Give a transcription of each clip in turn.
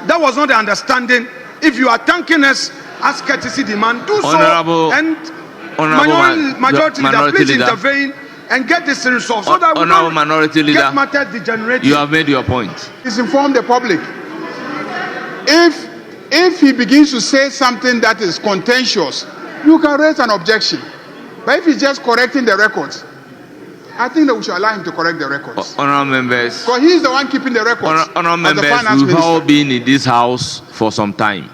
That was not the understanding. If you are thanking us as courtesy demand, do so. And majority leader, please intervene and get this resolved so that we don't get matter degenerating. You have made your point. Please inform the public. If he begins to say something that is contentious, you can raise an objection. But if he's just correcting the records, I think that we should allow him to correct the records. Honourable members, because he's the one keeping the records. Honourable members, we've all been in this house for some time.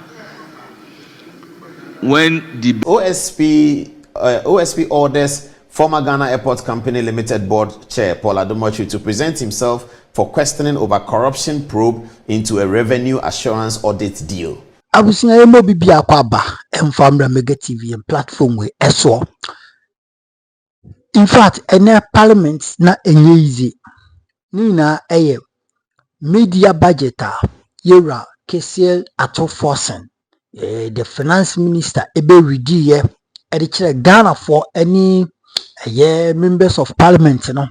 When the OSP orders former Ghana Airport Company Limited Board Chair Adom Otchere to present himself for questioning over corruption probe into a revenue assurance audit deal. Abusina yemo bibi akwaba emfamra mega TV and platform we eso. In fact, ene parliament na enye easy. Nina eye media budgeter yera Kissi Agyabeng. The finance minister ebe redi ye e Ghana for any members of parliament no.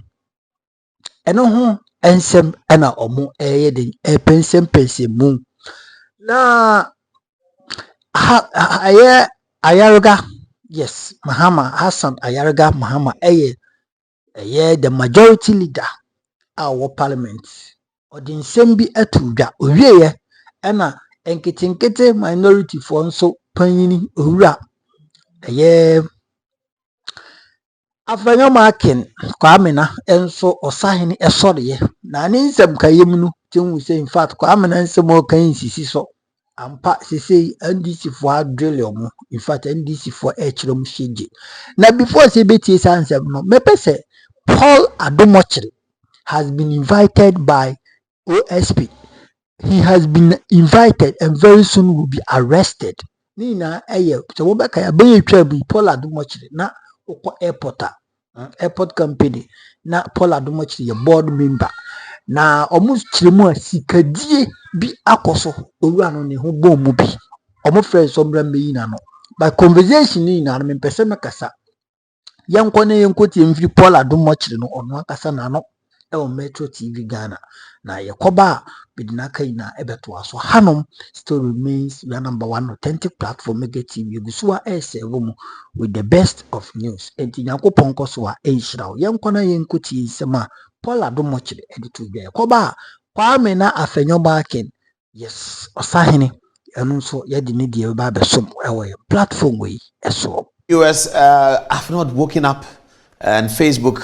Eno ho ensem ena omo de pensem mu. Na Ayariga, yes, Mahama, Hassan Ayariga, Mahama, the majority leader our parliament. Or the Nsembi etuja, uye, ena enkete minority for so panini ura. Afenyo Markin, Kwamina, enso osahini esori na ninsem kayemnu, timu say in fact, Kwamina nsemo kayinsi so. Ampa say NDC for drill in fact NDC for Echrom Shiji. Now before CBT answer no me say Adom Otchere has been invited by OSP. He has been invited and very soon will be arrested. Nina so wobeka ya be twa Adom Otchere na okwa airport company na Adom Otchere board member. Na almost chilemu sikadie bi akoso owura no ne ho bomu bi omo friends ombra meyi na no by conversation ni na me pese mekasa yanko ne yanko tie mfiri Adom Otchere no ono akasa na no e o Metro TV Ghana na yekoba bidina kai na ebeto aso hanom still remains your number one authentic platform Mega TV gusuwa S7 with the best of news enti yakopon koso a enhira yanko na yanko tie sema Adom Otchere editor bia koba kwame na Afenyo Markin yes osahini enu so yedi ne die ba be som ewe platform we eso US I've not woken up and Facebook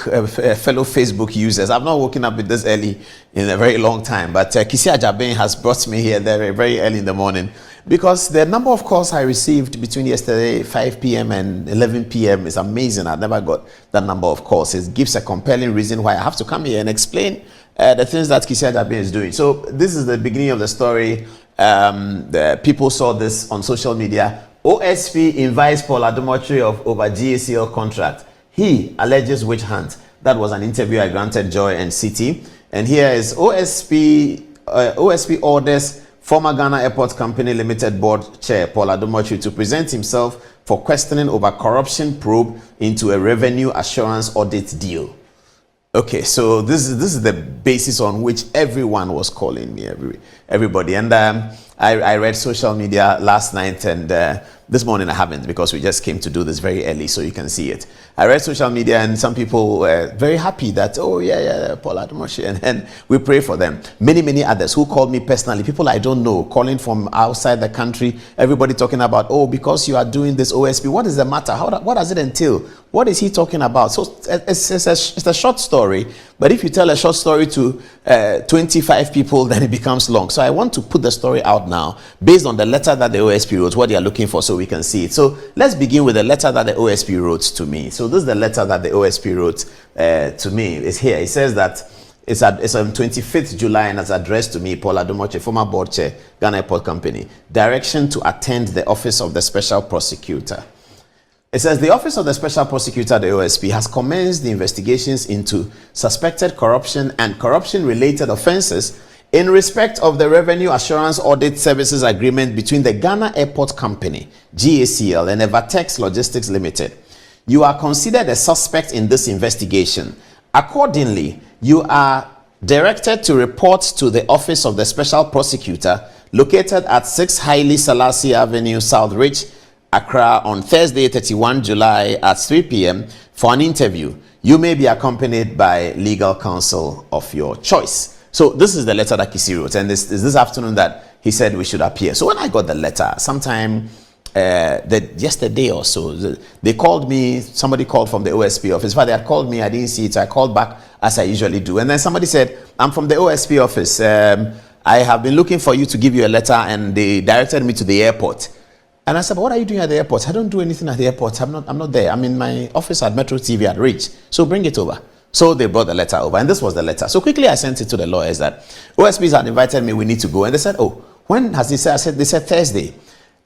fellow Facebook users, I've not woken up with this early in a very long time, but Kissi Agyabeng has brought me here very, very early in the morning because the number of calls I received between yesterday 5 p.m. and 11 p.m. is amazing. I've never got that number of calls. It gives a compelling reason why I have to come here and explain the things that Kissi Agyabeng is doing. So this is the beginning of the story. The people saw this on social media. OSP invites Adom Otchere of over GACL contract. He alleges witch hunt. That was an interview I granted Joy and City. And here is OSP orders former Ghana Airport Company Limited Board Chair Adom Otchere to present himself for questioning over corruption probe into a revenue assurance audit deal. Okay, so this is the basis on which everyone was calling me, everybody. And I read social media last night, and this morning I haven't because we just came to do this very early so you can see it. I read social media and some people were very happy that, oh yeah, Adom Otchere, and then we pray for them. Many others who called me personally, people I don't know, calling from outside the country, everybody talking about, oh, because you are doing this OSP, what is the matter? What does it entail? What is he talking about? So it's a short story, but if you tell a short story to 25 people, then it becomes long. So I want to put the story out now based on the letter that the OSP wrote, what they are looking for, so we can see it. So let's begin with the letter that the OSP wrote to me. So this is the letter that the OSP wrote to me. It's here. It says that it's on 25th July and it's addressed to me, Adom Otchere, former board chair, Ghana Airport Company. Direction to attend the office of the special prosecutor. It says the Office of the Special Prosecutor, the OSP, has commenced the investigations into suspected corruption and corruption-related offences in respect of the Revenue Assurance Audit Services Agreement between the Ghana Airport Company, GACL, and Evertex Logistics Limited. You are considered a suspect in this investigation. Accordingly, you are directed to report to the Office of the Special Prosecutor located at 6 Haile Selassie Avenue, South Ridge, Accra, on Thursday, 31 July at 3 p.m. for an interview. You may be accompanied by legal counsel of your choice. So this is the letter that Kissi wrote, and this afternoon that he said we should appear. So when I got the letter, sometime yesterday or so, they called me. Somebody called from the OSP office. They had called me, I didn't see it, so I called back as I usually do. And then somebody said, I'm from the OSP office. I have been looking for you to give you a letter, and they directed me to the airport. And I said, but what are you doing at the airport? I don't do anything at the airport. I'm not there. I'm in my office at Metro TV at Ridge. So bring it over. So they brought the letter over, and this was the letter. So quickly I sent it to the lawyers that OSPs had invited me, we need to go. And they said, oh, when has he said? I said, they said Thursday.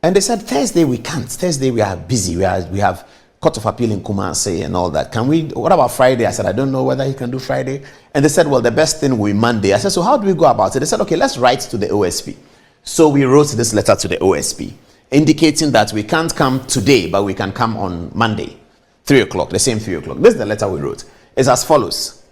And they said, Thursday we can't. Thursday we are busy. We have Court of Appeal in Kumasi and all that. What about Friday? I said, I don't know whether he can do Friday. And they said, well, the best thing will be Monday. I said, so how do we go about it? They said, okay, let's write to the OSP. So we wrote this letter to the OSP, indicating that we can't come today, but we can come on Monday, 3 o'clock, the same 3 o'clock. This is the letter we wrote. It's as follows.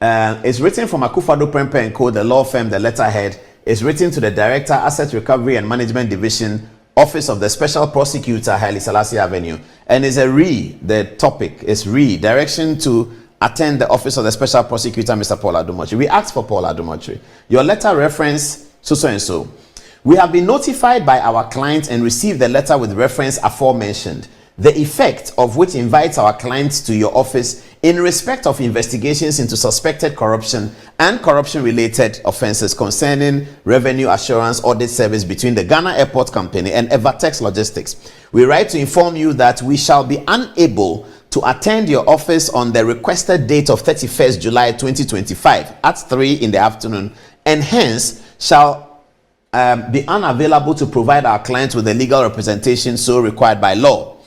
It's written from Akufo-Addo Prempeh & Co., the law firm, the letterhead. It's written to the Director, Asset Recovery and Management Division, Office of the Special Prosecutor, Haile Selassie Avenue. And it's the topic is direction to attend the Office of the Special Prosecutor, Mr. Adom Otchere. We asked for Adom Otchere. Your letter reference so and so. We have been notified by our client and received the letter with reference aforementioned, the effect of which invites our clients to your office in respect of investigations into suspected corruption and corruption-related offenses concerning revenue assurance audit service between the Ghana Airport Company and Evertex Logistics. We write to inform you that we shall be unable to attend your office on the requested date of 31st July 2025 at 3 in the afternoon, and hence shall be unavailable to provide our clients with the legal representation so required by law.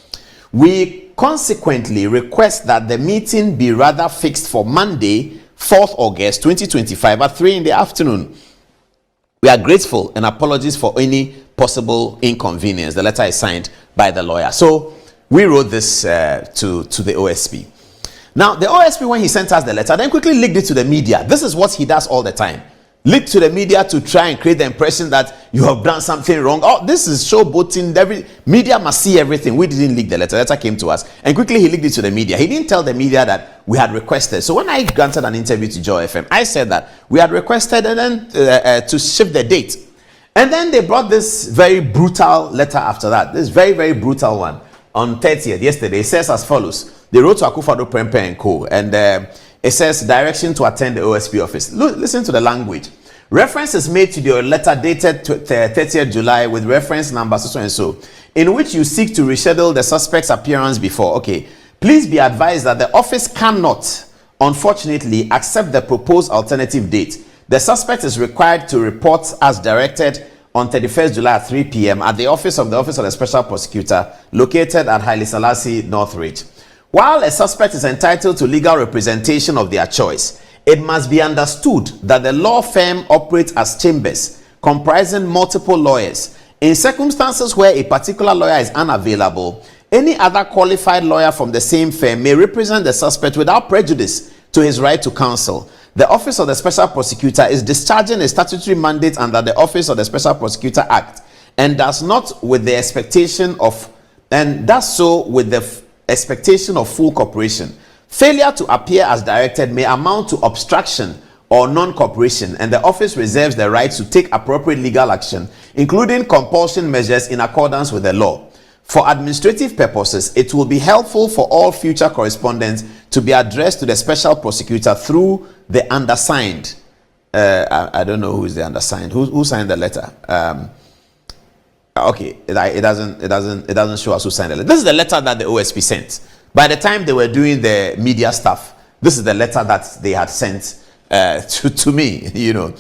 We consequently request that the meeting be rather fixed for Monday, 4th August 2025 at 3 in the afternoon. We are grateful and apologies for any possible inconvenience. The letter is signed by the lawyer. So we wrote this to the OSP. Now, the OSP, when he sent us the letter, then quickly leaked it to the media. This is what he does all the time. Leak to the media to try and create the impression that you have done something wrong. Oh, this is showboating. Every media must see everything. We didn't leak the letter. The letter came to us, and quickly he leaked it to the media. He didn't tell the media that we had requested. So when I granted an interview to Joy FM, I said that we had requested and then to shift the date. And then they brought this very brutal letter after that. This very, very brutal one on 30th yesterday. It says as follows. They wrote to Akufo-Addo Prempeh & Co. and it says direction to attend the OSP office. Listen to the language. Reference is made to your letter dated 30th July with reference number so and so, in which you seek to reschedule the suspect's appearance before. Okay. Please be advised that the office cannot, unfortunately, accept the proposed alternative date. The suspect is required to report as directed on 31st July at 3 p.m. at the office of the Special Prosecutor located at Haile Selassie, North Ridge. While a suspect is entitled to legal representation of their choice, it must be understood that the law firm operates as chambers comprising multiple lawyers. In circumstances where a particular lawyer is unavailable, any other qualified lawyer from the same firm may represent the suspect without prejudice to his right to counsel. The Office of the Special Prosecutor is discharging a statutory mandate under the Office of the Special Prosecutor Act and does so with the expectation of full cooperation. Failure to appear as directed may amount to obstruction or non-cooperation, and the office reserves the right to take appropriate legal action, including compulsion measures in accordance with the law. For administrative purposes, it will be helpful for all future correspondence to be addressed to the Special Prosecutor through the undersigned. I don't know who is the undersigned. Who signed the letter? Okay, it doesn't show us who signed the letter. This is the letter that the OSP sent. By the time they were doing the media stuff, this is the letter that they had sent to me, you know.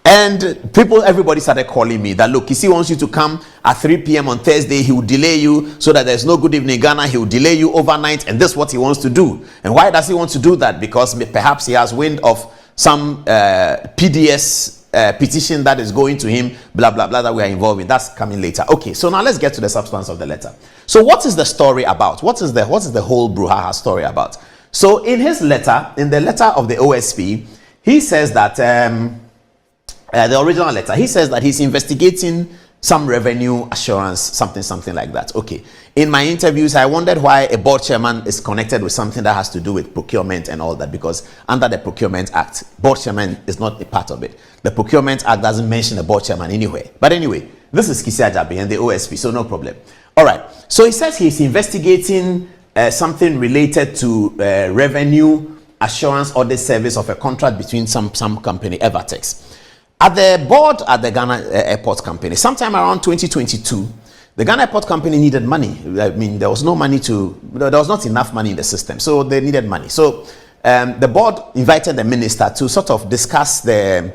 And everybody started calling me that, look, Kissi wants you to come at 3 p.m. on Thursday. He will delay you so that there's no Good Evening Ghana. He will delay you overnight, and this is what he wants to do. And why does he want to do that? Because perhaps he has wind of some PDS petition that is going to him, blah, blah, blah, that we are involved in. That's coming later. Okay, so now let's get to the substance of the letter. So what is the story about? What is the whole brouhaha story about? So in his letter, in the letter of the OSP, he says that the original letter. He says that he's investigating some revenue assurance, something like that. Okay. In my interviews, I wondered why a board chairman is connected with something that has to do with procurement and all that, because under the Procurement Act, board chairman is not a part of it. The Procurement Act doesn't mention a board chairman anywhere. But anyway, this is Kissi Agyabeng and the OSP, so no problem. All right. So he says he's investigating something related to revenue assurance audit service of a contract between some company, Evertex. At the board at the Ghana Airport Company, sometime around 2022, the Ghana Airport Company needed money. I mean, there was not enough money in the system, so they needed money. So the board invited the minister to sort of discuss the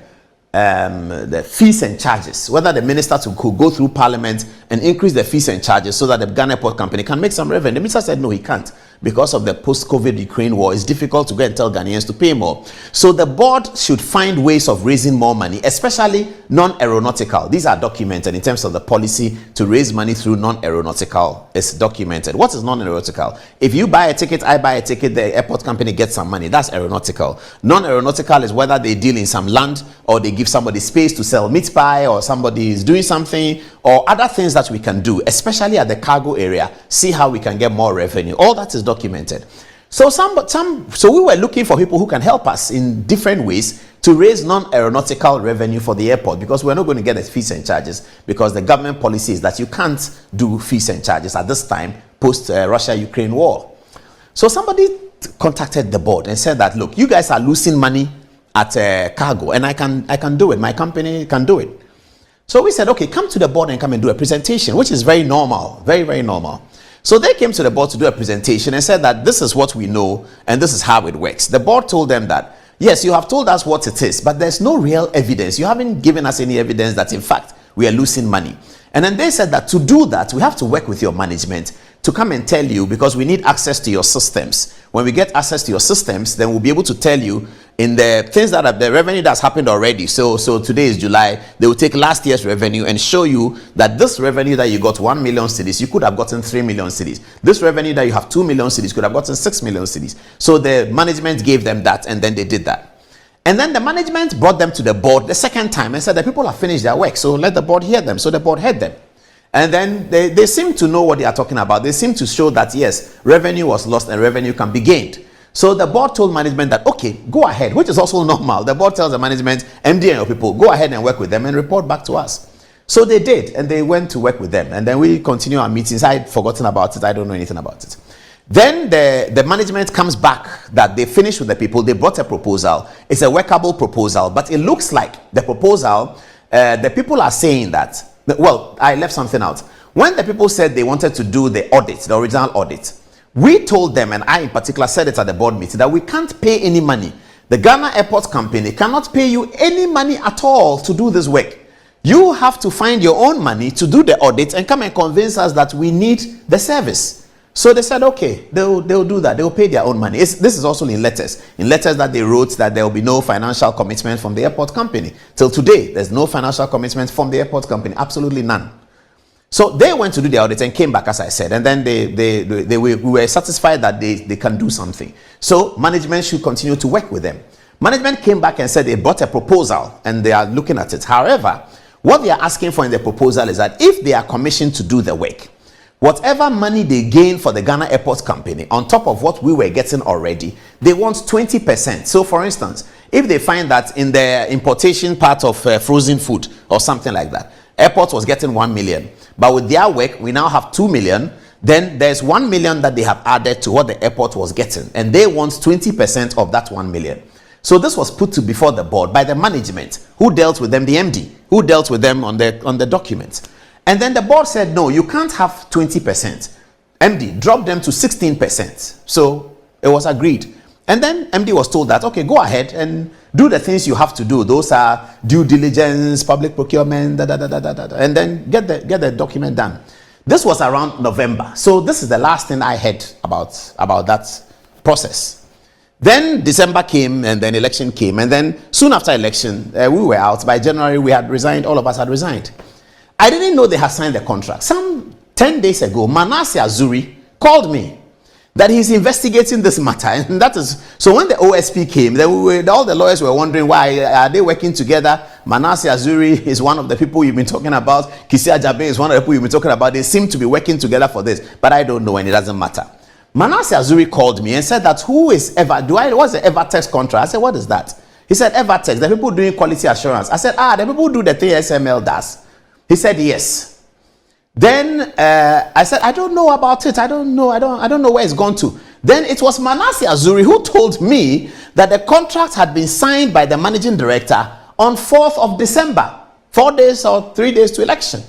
fees and charges, whether the minister could go through Parliament and increase the fees and charges so that the Ghana Airport Company can make some revenue. The minister said no, he can't. Because of the post-COVID Ukraine war, it's difficult to go and tell Ghanaians to pay more. So the board should find ways of raising more money, especially non-aeronautical. These are documented in terms of the policy to raise money through non-aeronautical. It's documented. What is non-aeronautical? If you buy a ticket, I buy a ticket, the airport company gets some money. That's aeronautical. Non-aeronautical is whether they deal in some land or they give somebody space to sell meat pie, or somebody is doing something, or other things that we can do, especially at the cargo area. See how we can get more revenue. All that is documented. So so we were looking for people who can help us in different ways to raise non-aeronautical revenue for the airport, because we're not going to get the fees and charges, because the government policy is that you can't do fees and charges at this time post Russia-Ukraine war. So somebody contacted the board and said that, look, you guys are losing money at cargo, and I can do it. My company can do it. So we said, okay, come to the board and come and do a presentation, which is very normal, very, very normal. So they came to the board to do a presentation and said that this is what we know and this is how it works. The board told them that, yes, you have told us what it is, but there's no real evidence. You haven't given us any evidence that, in fact, we are losing money. And then they said that to do that, we have to work with your management to come and tell you, because we need access to your systems. When we get access to your systems, then we'll be able to tell you in the things that are the revenue that's happened already. So today is July. They will take last year's revenue and show you that this revenue that you got 1 million cedis, you could have gotten 3 million cedis. This revenue that you have 2 million cedis could have gotten 6 million cedis. So the management gave them that, and then they did that. And then the management brought them to the board the second time and said that people have finished their work, so let the board hear them. So the board heard them. And then they seem to know what they are talking about. They seem to show that, yes, revenue was lost and revenue can be gained. So the board told management that, okay, go ahead, which is also normal. The board tells the management, MD and your people, go ahead and work with them and report back to us. So they did, and they went to work with them. And then we continue our meetings. I had forgotten about it. I don't know anything about it. Then the management comes back that they finished with the people. They brought a proposal. It's a workable proposal, but it looks like the proposal, the people are saying that, well, I left something out. When the people said they wanted to do the audit, the original audit, we told them, and I in particular said it at the board meeting, that we can't pay any money. The Ghana Airport Company cannot pay you any money at all to do this work. You have to find your own money to do the audit and come and convince us that we need the service. So they said, okay, they'll do that. They'll pay their own money. This is also in letters. In letters that they wrote that there will be no financial commitment from the airport company. Till today, there's no financial commitment from the airport company. Absolutely none. So they went to do the audit and came back, as I said, and then we were satisfied that they can do something. So management should continue to work with them. Management came back and said they brought a proposal and they are looking at it. However, what they are asking for in the proposal is that if they are commissioned to do the work, whatever money they gain for the Ghana Airport Company, on top of what we were getting already, they want 20%. So for instance, if they find that in the importation part of frozen food or something like that, airport was getting 1 million, but with their work, we now have 2 million, then there's 1 million that they have added to what the airport was getting, and they want 20% of that 1 million. So this was put before the board by the management, who dealt with them, the MD, who dealt with them on the documents. And then the board said, no, you can't have 20%. MD dropped them to 16%. So it was agreed. And then MD was told that, okay, go ahead and do the things you have to do. Those are due diligence, public procurement, and then get the document done. This was around November. So this is the last thing I heard about that process. Then December came, and then election came. And then soon after election, we were out. By January, we had resigned. All of us had resigned. I didn't know they had signed the contract. Some 10 days ago, Manasseh Azuri called me that he's investigating this matter. And that is, so when the OSP came, then all the lawyers were wondering, why are they working together? Manasseh Azuri is one of the people you've been talking about. Kissi Agyabeng is one of the people you've been talking about. They seem to be working together for this, but I don't know, and it doesn't matter. Manasseh Azuri called me and said that what's the Evertex contract? I said, what is that? He said, Evertex, the people doing quality assurance. I said, the people who do the thing SML does. He said, yes. Then I said, I don't know about it. I don't know where it's gone to. Then it was Manasseh Azuri who told me that the contract had been signed by the managing director on 4th of December, 4 days or 3 days to election.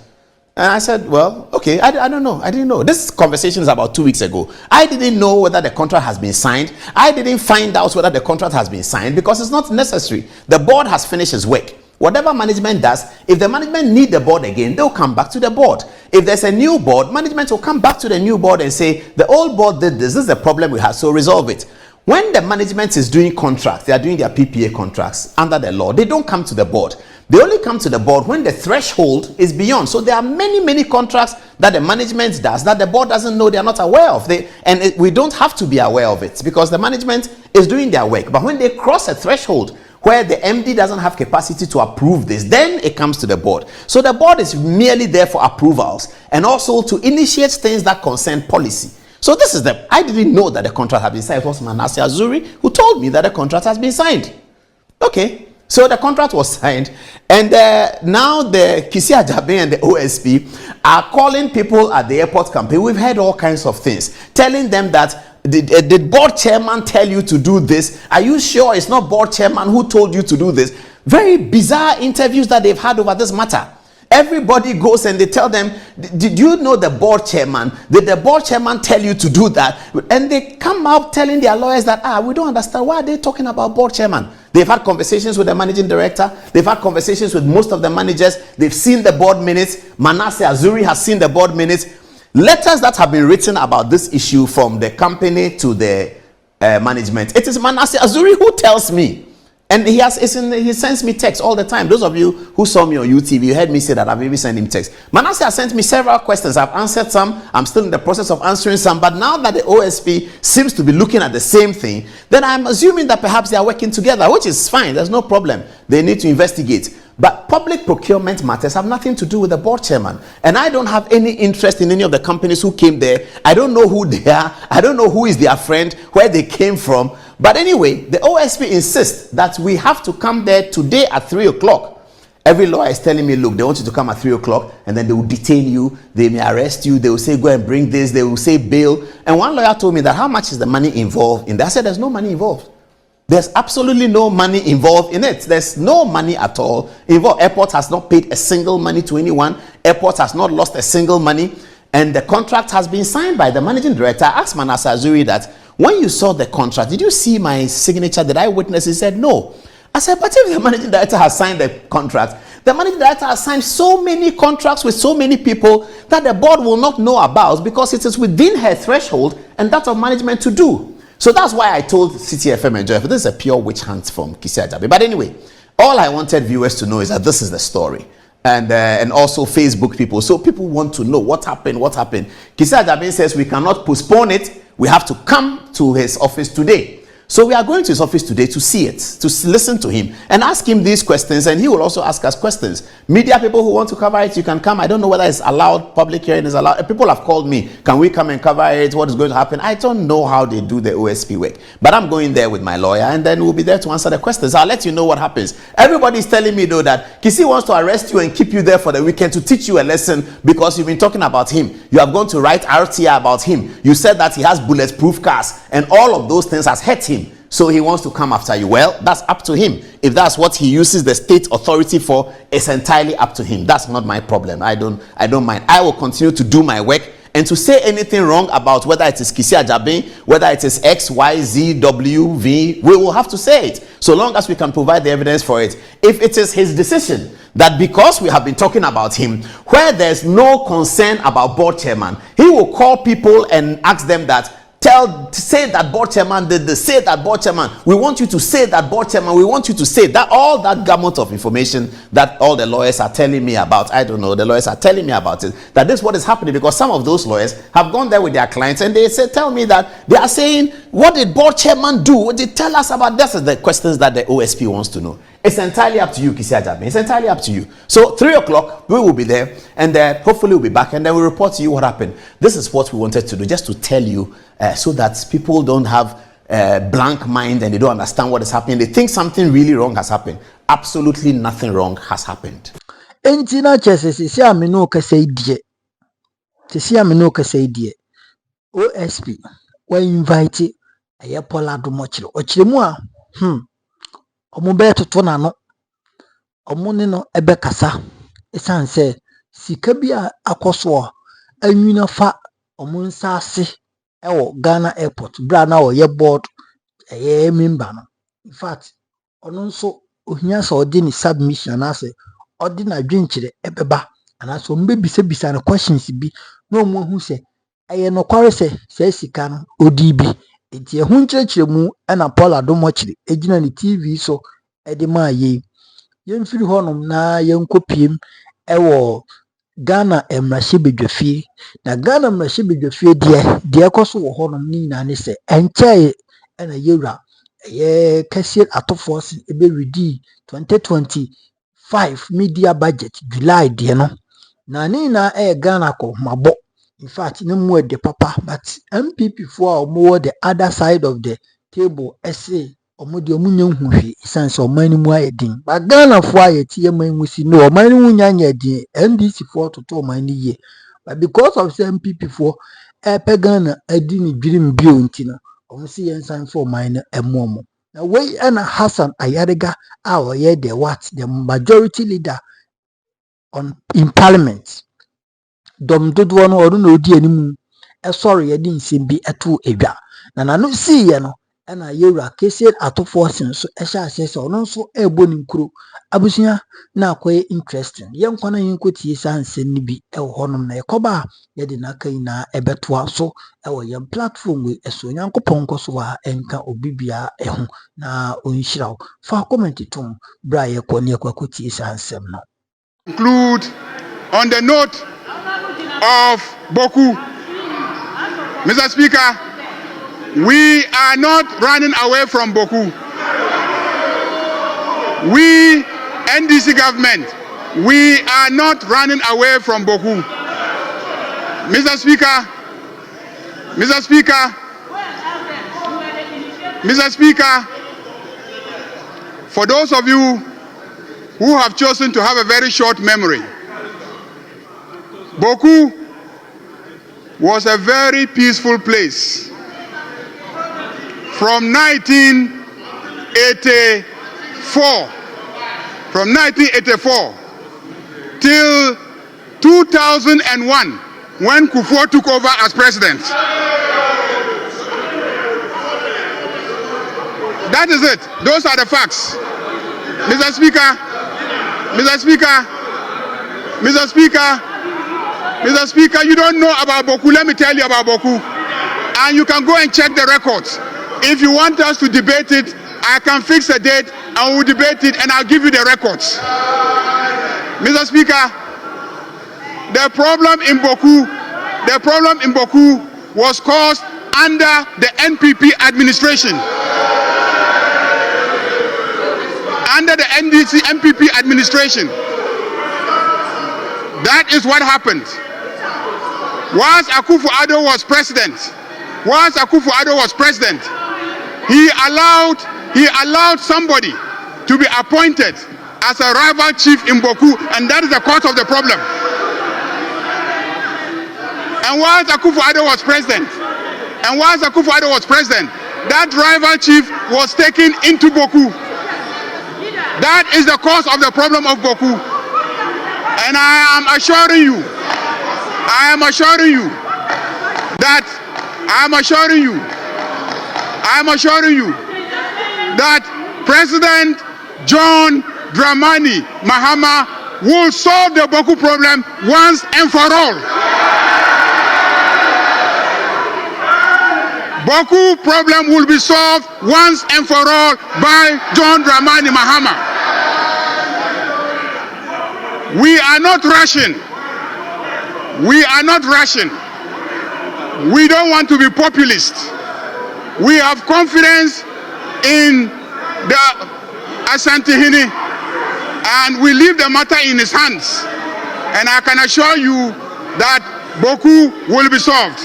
And I said, well, okay, I don't know. I didn't know. This conversation is about 2 weeks ago. I didn't know whether the contract has been signed. I didn't find out whether the contract has been signed because it's not necessary. The board has finished its work. Whatever management does, if the management need the board again, they'll come back to the board. If there's a new board, management will come back to the new board and say, the old board did this is the problem we have, so resolve it. When the management is doing contracts, they are doing their PPA contracts under the law, they don't come to the board. They only come to the board when the threshold is beyond. So there are many contracts that the management does that the board doesn't know, they are not aware of. We don't have to be aware of it because the management is doing their work. But when they cross a threshold where the MD doesn't have capacity to approve this, then it comes to the board. So the board is merely there for approvals and also to initiate things that concern policy. So this is I didn't know that the contract had been signed. It was Manasseh Azuri who told me that the contract has been signed. Okay, so the contract was signed, and now the Kissi Agyabeng and the OSP are calling people at the airport campaign. We've heard all kinds of things, telling them that did board chairman tell you to do this? Are you sure it's not board chairman who told you to do this? Very bizarre interviews that they've had over this matter. Everybody goes and they tell them, did you know the board chairman? Did the board chairman tell you to do that? And they come out telling their lawyers that, we don't understand. Why are they talking about board chairman? They've had conversations with the managing director. They've had conversations with most of the managers. They've seen the board minutes. Manasseh Azuri has seen the board minutes. Letters that have been written about this issue from the company to the management. It is Manasseh Azuri who tells me. And he sends me texts all the time. Those of you who saw me on YouTube, you heard me say that I've even sent him texts. Manasseh has sent me several questions. I've answered some. I'm still in the process of answering some. But now that the OSP seems to be looking at the same thing, then I'm assuming that perhaps they are working together, which is fine. There's no problem. They need to investigate. But public procurement matters have nothing to do with the board chairman. And I don't have any interest in any of the companies who came there. I don't know who they are. I don't know who is their friend, where they came from. But anyway, the OSP insists that we have to come there today at 3 o'clock. Every lawyer is telling me, look, they want you to come at 3 o'clock and then they will detain you. They may arrest you. They will say, go and bring this. They will say bail. And one lawyer told me that how much is the money involved in that? I said, there's no money involved. There's absolutely no money involved in it. There's no money at all involved. Airport has not paid a single money to anyone. Airport has not lost a single money. And the contract has been signed by the managing director. I asked Manasseh Azuri that, when you saw the contract, did you see my signature? Did I witness? He said, no. I said, but if the managing director has signed the contract, the managing director has signed so many contracts with so many people that the board will not know about because it is within her threshold and that of management to do. So that's why I told City FM and Joy, this is a pure witch hunt from Kissi Agyabeng. But anyway, all I wanted viewers to know is that this is the story. And also Facebook people. So people want to know what happened. Kissi Agyabeng says we cannot postpone it. We have to come to his office today. So we are going to his office today to see it, to listen to him and ask him these questions, and he will also ask us questions. Media people who want to cover it, you can come. I don't know whether it's allowed, public hearing is allowed. People have called me, can we come and cover it? What is going to happen? I don't know how they do the OSP work, but I'm going there with my lawyer and then we'll be there to answer the questions. I'll let you know what happens. Everybody is telling me though that Kissi wants to arrest you and keep you there for the weekend to teach you a lesson because you've been talking about him. You have gone to write RTI about him. You said that he has bulletproof cars and all of those things has hurt him. So he wants to come after you. Well, that's up to him. If that's what he uses the state authority for, it's entirely up to him. That's not my problem. I don't mind. I will continue to do my work, and to say anything wrong about whether it is Kissi Agyabeng, whether it is X, Y, Z, W, V, we will have to say it, so long as we can provide the evidence for it. If it is his decision that because we have been talking about him, where there's no concern about board chairman, he will call people and ask them that, say that board chairman did this, say that board chairman, we want you to say that board chairman, we want you to say that, all that gamut of information that all the lawyers are telling me about. I don't know, the lawyers are telling me about it, that this is what is happening, because some of those lawyers have gone there with their clients and they say, tell me that they are saying, what did board chairman do? What did they tell us about this? Is the questions that the OSP wants to know. It's entirely up to you, Kissi Agyabeng. It's entirely up to you. So 3 o'clock, we will be there, and hopefully we'll be back, and then we'll report to you what happened. This is what we wanted to do, just to tell you, so that people don't have blank mind and they don't understand what is happening. They think something really wrong has happened. Absolutely nothing wrong has happened. Entina chese sisi amino kaseidie. Sisi amino kaseidie. OSP we invite aye Parl't Adom Otchere. Otchere mu a omo be toto na no. Omo ne no ebe kasa. Esan se sika bi a akoso anwina fa omo nsa ase ewo Ghana airport bra na wo ye board member no. In fact ono nso ohia so odi ni submission ase odi na dwenkyere ebeba ana so mbe bisa na questions bi no mo hu se aye no kware se sika no odi bi enti ehun kyerɛkyerɛ mu na Parl't Adom Otchere ejina ni TV so edi ma ye yemfiri honom na yenkopiem ewo Ghana emrahye bedwafie na Ghana emrahye bedwafie de ekoso wo honom ni na ne se enkyɛ na yewura Kissi atofo se ebe ready 2025 media budget July de no na ni na Ghana ko mabo. In fact no more the papa, but MPP for more the other side of the table essay omo de omo nyan hwehwe sense o mani mu ayedin ba Ghana fo ayeti man musi no o mani mu nyan yedin NDC for to mani ye, but because of some MPP for epe Ghana adi ni dwirim bio ntina omo si yensan for mine emomo na we na Hassan Ayariga a ye the the majority leader in Parliament. Dom dodo no oru na odi animu sorry ye din sembi eto edwa na nanu si ye no na yewura Kissi atofo sin so ehya asese ono nso ebo ni nkuro abusia na akoye interesting ye nkwana yenkotie sansen ni bi ewo honom na yekoba ye de na kai na ebetoa so ewo ye platform we eso nyankopon koso a enka obibia eho na onhyiraw fa comment tom bra ye ko ne kwakotie sansem no. Include on the note of Bawku. Mr. Speaker, we are not running away from Bawku. We, NDC government, we are not running away from Bawku. Mr. Speaker, Mr. Speaker, Mr. Speaker, for those of you who have chosen to have a very short memory, Bawku was a very peaceful place from 1984 till 2001 when Kufuor took over as president. That is it. Those are the facts. Mr. Speaker, Mr. Speaker, Mr. Speaker, Mr. Speaker, you don't know about Bawku. Let me tell you about Bawku. And you can go and check the records. If you want us to debate it, I can fix a date and we'll debate it and I'll give you the records. Mr. Speaker, the problem in Bawku was caused under the NPP administration. Under the NDC MPP administration. That is what happened. Once Akufo-Addo was president, he allowed somebody to be appointed as a rival chief in Bawku, and that is the cause of the problem. And once Akufo-Addo was president, that rival chief was taken into Bawku. That is the cause of the problem of Bawku. And I am assuring you that President John Dramani Mahama will solve the Bawku problem once and for all. Bawku problem will be solved once and for all by John Dramani Mahama. We are not rushing. We are not rushing. We don't want to be populist. We have confidence in the Asantehene, and we leave the matter in his hands. And I can assure you that Bawku will be solved.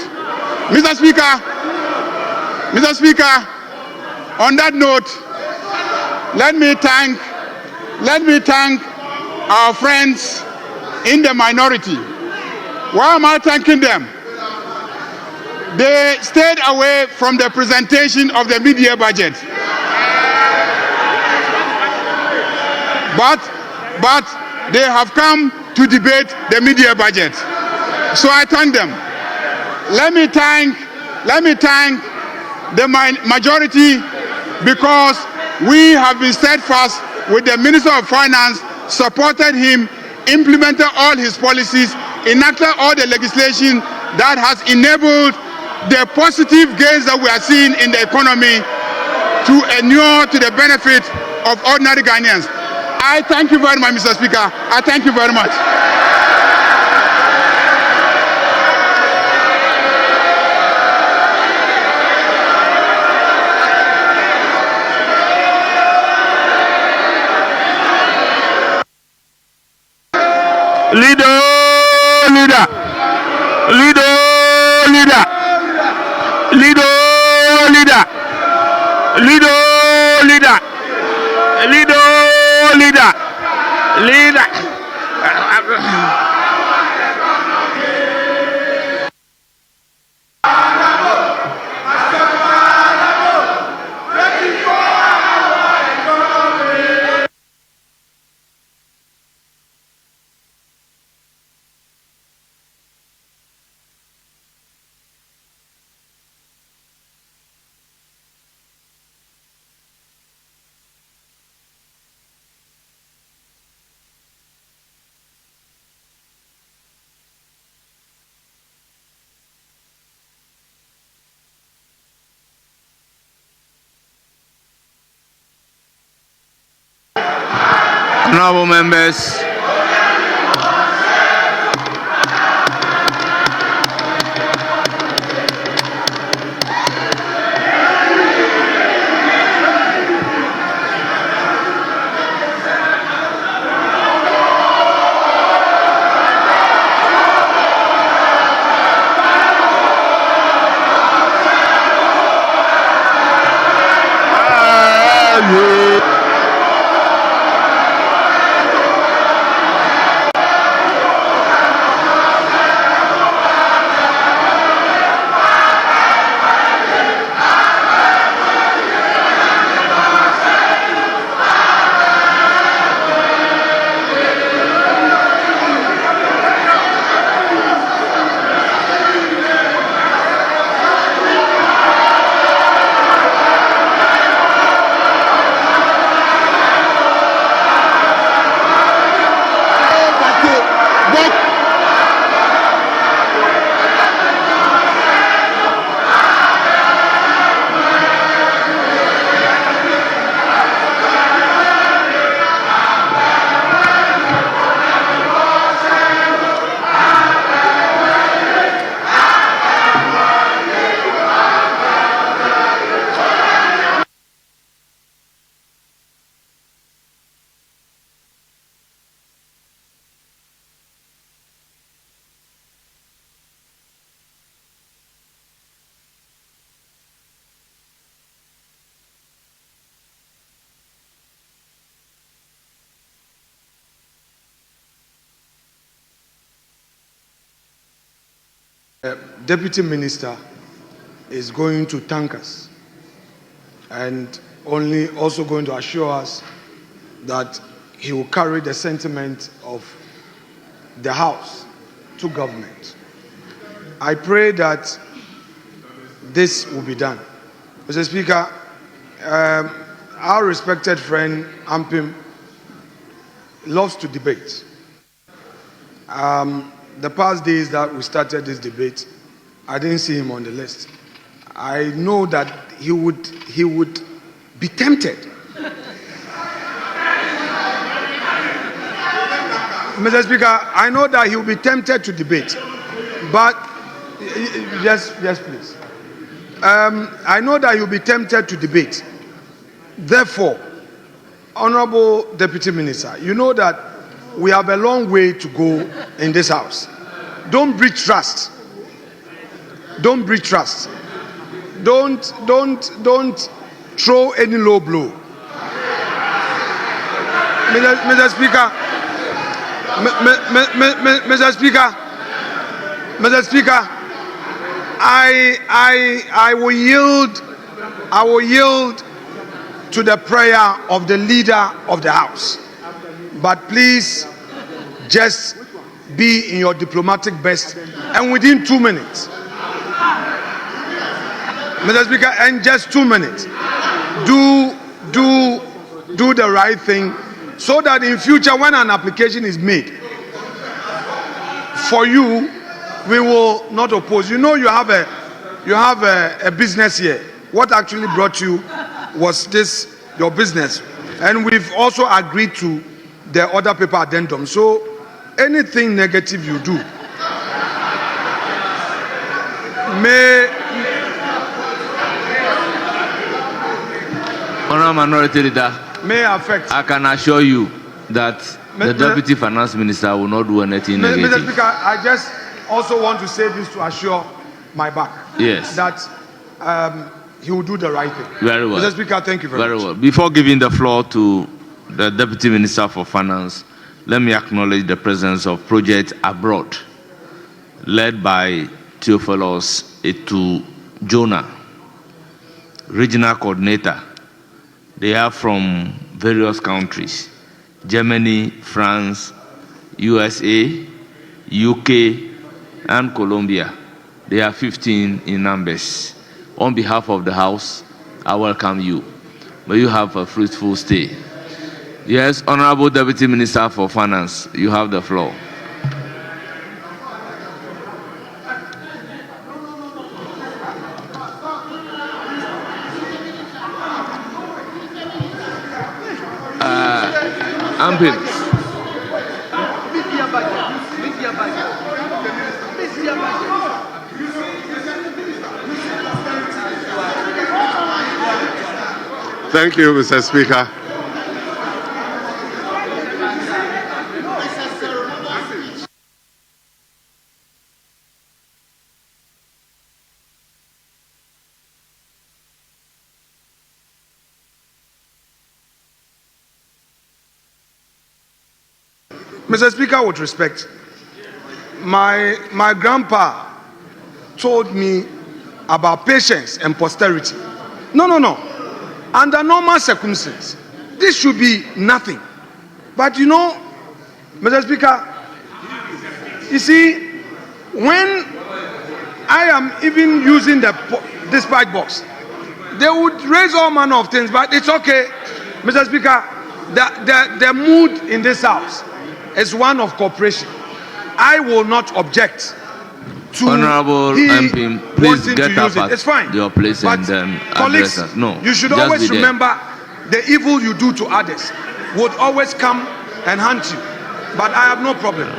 Mr. Speaker, on that note, let me thank our friends in the minority. Why am I thanking them? They stayed away from the presentation of the mid-year budget. But they have come to debate the mid-year budget. So I thank them. Let me thank the majority, because we have been steadfast with the Minister of Finance, supported him, implemented all his policies, enacted all the legislation that has enabled the positive gains that we are seeing in the economy to inure to the benefit of ordinary Ghanaians. I thank you very much, Mr. Speaker. I thank you very much. Leader. Honorable members, Deputy Minister is going to thank us and also going to assure us that he will carry the sentiment of the House to government. I pray that this will be done. Mr. Speaker, our respected friend Ampim loves to debate. The past days that we started this debate, I didn't see him on the list. I know that he would be tempted. Mr. Speaker, I know that he will be tempted to debate, but yes, please. I know that he will be tempted to debate. Therefore, Honorable Deputy Minister, you know that we have a long way to go in this house. Don't breach trust. Don't breach trust. Don't throw any low blow. Mr. Speaker, Mr. Speaker, I will yield to the prayer of the leader of the house. But please just be in your diplomatic best and within 2 minutes. Mr. Speaker, and just 2 minutes. Do the right thing so that in future when an application is made for you, we will not oppose. You know you have a business here. What actually brought you was this, your business. And we've also agreed to the other paper addendum. So anything negative you do may... Honourable Minority Leader, may affect. I can assure you that the Deputy Finance Minister will not do anything negative. Mr. Speaker, I just also want to say this to assure my back. Yes. That he will do the right thing. Very well. Mr. Speaker, thank you very much. Very well. Before giving the floor to the Deputy Minister for Finance, let me acknowledge the presence of Project Abroad, led by Theophilus Etu Jonah, Regional Coordinator. They are from various countries: Germany, France, USA, UK, and Colombia. They are 15 in numbers. On behalf of the House, I welcome you. May you have a fruitful stay. Yes, Honorable Deputy Minister for Finance, you have the floor. Ampin. Thank you, Mr. Speaker. Mr. Speaker, with respect, my grandpa told me about patience and posterity. No. Under normal circumstances, this should be nothing. But you know, Mr. Speaker, you see, when I am even using this white box, they would raise all manner of things, but it's okay, Mr. Speaker. The mood in this house is one of cooperation. I will not object to Honorable MP, please get up at it's fine. your place but and then colleagues, address us. No, you should just always be there. remember the evil you do to others would always come and haunt you. But I have no problem.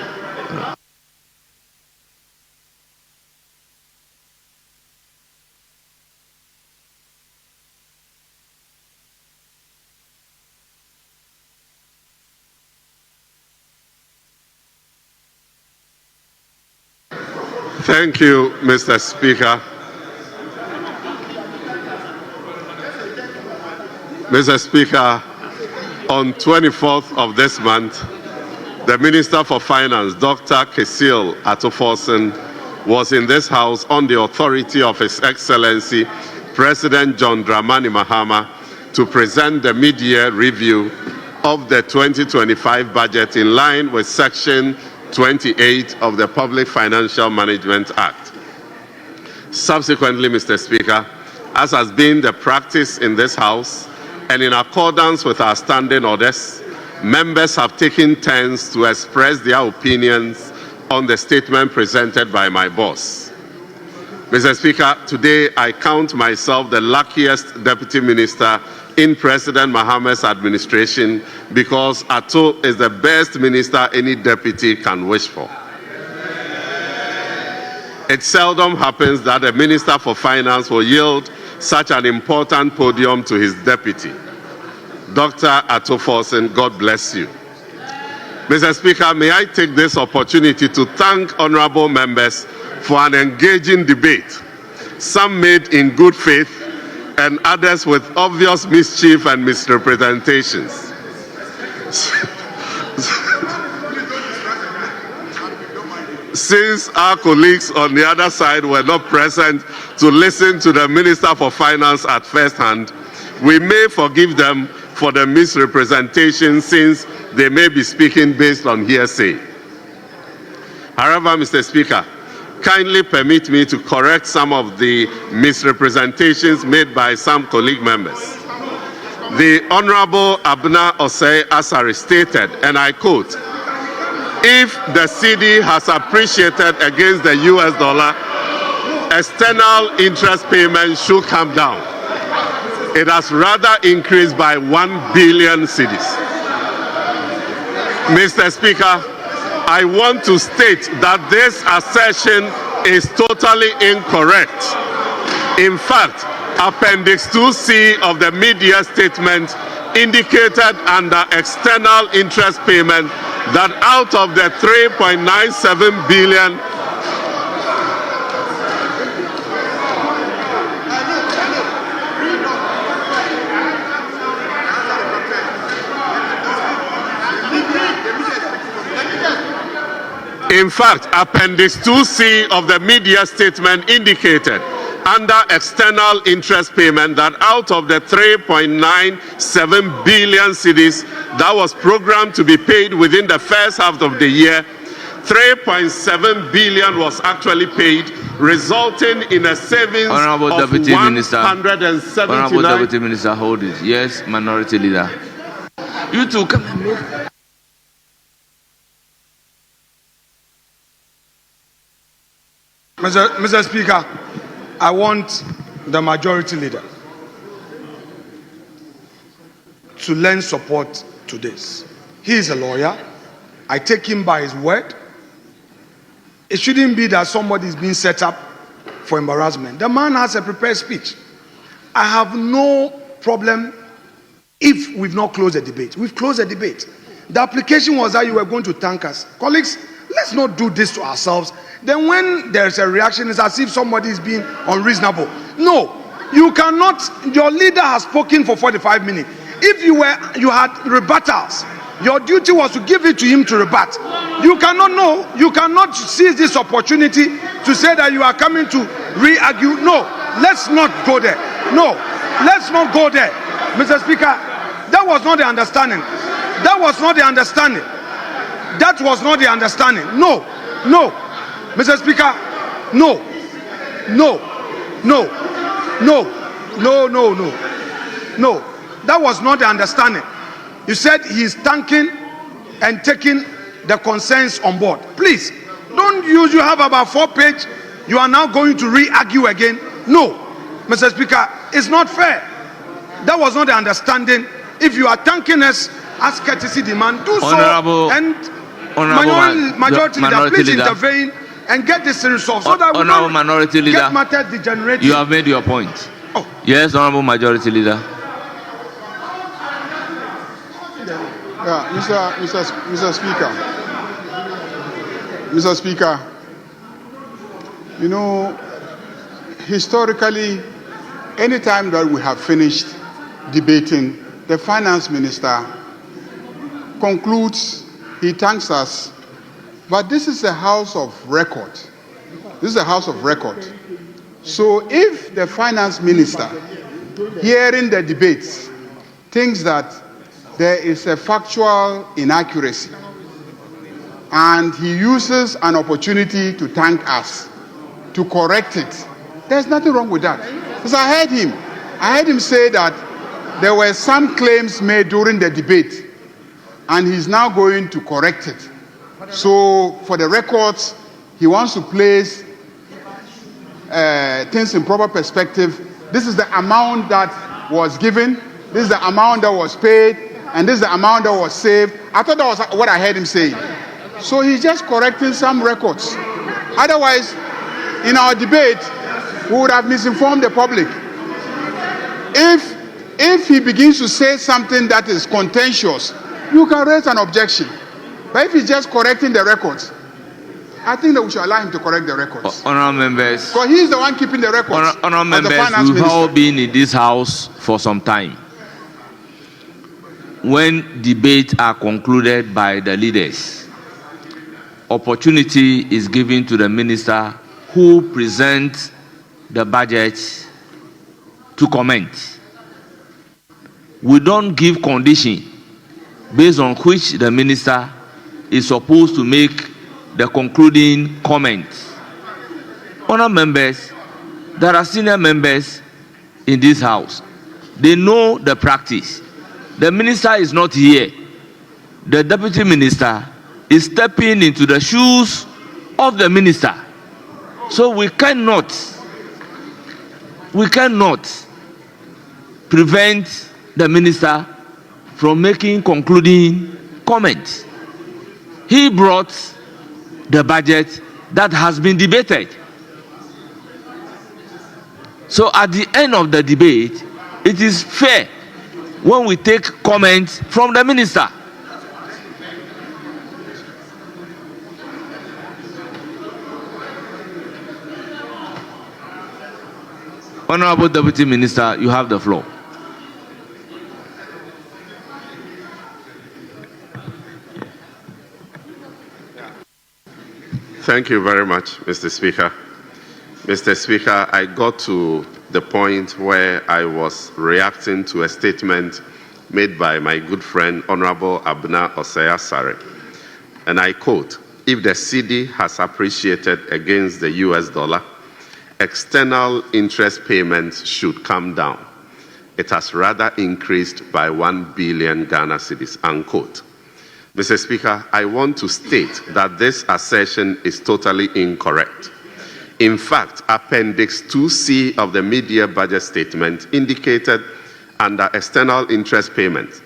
Thank you, Mr. Speaker. Mr. Speaker, on 24th of this month, the Minister for Finance, Dr. Kissi Agyabeng, was in this House on the authority of His Excellency President John Dramani Mahama to present the mid-year review of the 2025 budget in line with Section 28 of the Public Financial Management Act. Subsequently, Mr. Speaker, as has been the practice in this House, and in accordance with our standing orders, members have taken turns to express their opinions on the statement presented by my boss. Mr. Speaker, today I count myself the luckiest deputy minister in President Mahama's administration because Ato is the best minister any deputy can wish for. It seldom happens that a minister for finance will yield such an important podium to his deputy. Dr. Ato Forson, God bless you. Mr. Speaker, may I take this opportunity to thank honorable members for an engaging debate, some made in good faith and others with obvious mischief and misrepresentations. Since our colleagues on the other side were not present to listen to the Minister for Finance at first hand, we may forgive them for the misrepresentation since they may be speaking based on hearsay. However, Mr. Speaker, kindly permit me to correct some of the misrepresentations made by some colleague members. The Honorable Adom Otchere stated, and I quote, "If the cedi has appreciated against the US dollar, external interest payments should come down. It has rather increased by 1 billion cedis." Mr. Speaker, I want to state that this assertion is totally incorrect. In fact, Appendix 2C of the media statement indicated under external interest payment that out of the 3.97 billion In fact, Appendix 2C of the media statement indicated under external interest payment that out of the 3.97 billion cedis that was programmed to be paid within the first half of the year, 3.7 billion was actually paid, resulting in a savings Honorable of Deputy 179. Honorable Deputy Minister, hold it. Yes, Minority Leader. You two come and make. Mr. Speaker, I want the Majority Leader to lend support to this. He is a lawyer. I take him by his word. It shouldn't be that somebody is being set up for embarrassment. The man has a prepared speech. I have no problem if we've not closed the debate. We've closed the debate. The application was that you were going to thank us. Colleagues, let's not do this to ourselves. Then when there's a reaction, it's as if somebody is being unreasonable. No, you cannot. Your leader has spoken for 45 minutes. If you had rebuttals, your duty was to give it to him to rebut. You cannot seize this opportunity to say that you are coming to re-argue. No, let's not go there. No, let's not go there. Mr. Speaker, that was not the understanding. That was not the understanding. That was not the understanding. No. Mr. Speaker, no. That was not the understanding. You said he's thanking and taking the concerns on board. Please, don't use, you have about 4 pages. You are now going to re-argue again. No, Mr. Speaker, it's not fair. That was not the understanding. If you are thanking us as courtesy demand, do so. And Majority Leader, please intervene and get this resolved so that we don't Minority Leader, get matters degenerating. you have made your point. Oh. Yes, Honorable Majority Leader. Yeah, Mr. Speaker, you know, historically, anytime that we have finished debating, the finance minister concludes, he thanks us, but this is a house of record. This is a house of record. So if the finance minister, hearing the debates, thinks that there is a factual inaccuracy and he uses an opportunity to thank us to correct it, there's nothing wrong with that. Because I heard him say that there were some claims made during the debate and he's now going to correct it. So for the records, he wants to place things in proper perspective, this is the amount that was given, this is the amount that was paid, and this is the amount that was saved. I thought that was what I heard him saying. So he's just correcting some records. Otherwise, in our debate, we would have misinformed the public. If he begins to say something that is contentious, you can raise an objection. But if he's just correcting the records, I think that we should allow him to correct the records. Honourable members. Because he's the one keeping the records. Honourable members, we've all been in this house for some time. When debates are concluded by the leaders, opportunity is given to the minister who presents the budget to comment. We don't give condition based on which the minister is supposed to make the concluding comment. Honourable members, there are senior members in this house. They know the practice. The minister is not here. The deputy minister is stepping into the shoes of the minister. So we cannot prevent the minister from making concluding comments. He brought the budget that has been debated. So at the end of the debate, it is fair when we take comments from the minister. Honorable Deputy Minister, you have the floor. Thank you very much, Mr. Speaker. Mr. Speaker, I got to the point where I was reacting to a statement made by my good friend, Honorable Adom Otchere. And I quote, "If the cedi has appreciated against the US dollar, external interest payments should come down. It has rather increased by 1 billion Ghana cedis," unquote. Mr. Speaker, I want to state that this assertion is totally incorrect. In fact, Appendix 2C of the mid-year budget statement indicated under external interest payments